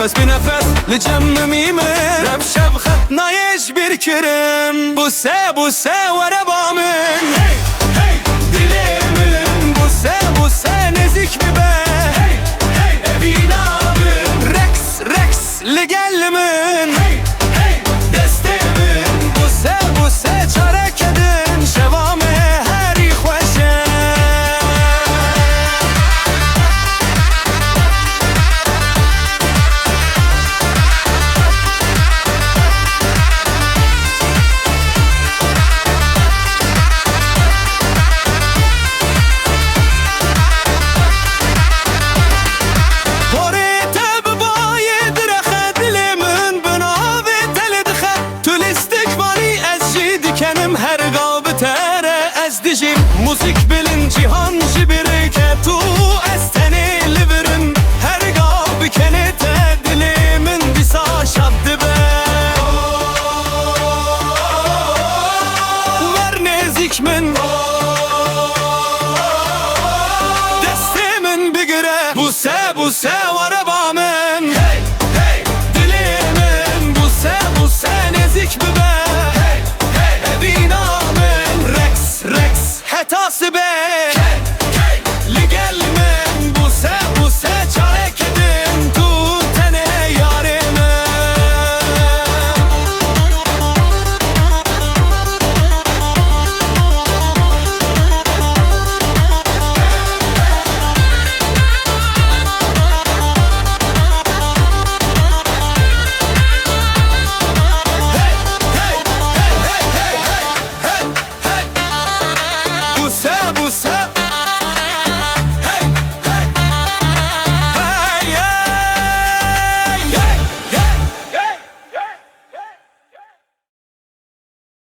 از بی نفس لجممی من رب شب خط نایش birkirim Bu se araba min dilimin Bu se nezik mi be evinamın Rex ligelimin destemin Bu se çarek edin şevame heri خوشه Kenim her gabı tere ez dijim Müzik bilin cihan jibiri ke tu ez teni liverim Her gabı kenete dilimin disa şaddı be Ver nezik min Destimin bigire Bu se araba min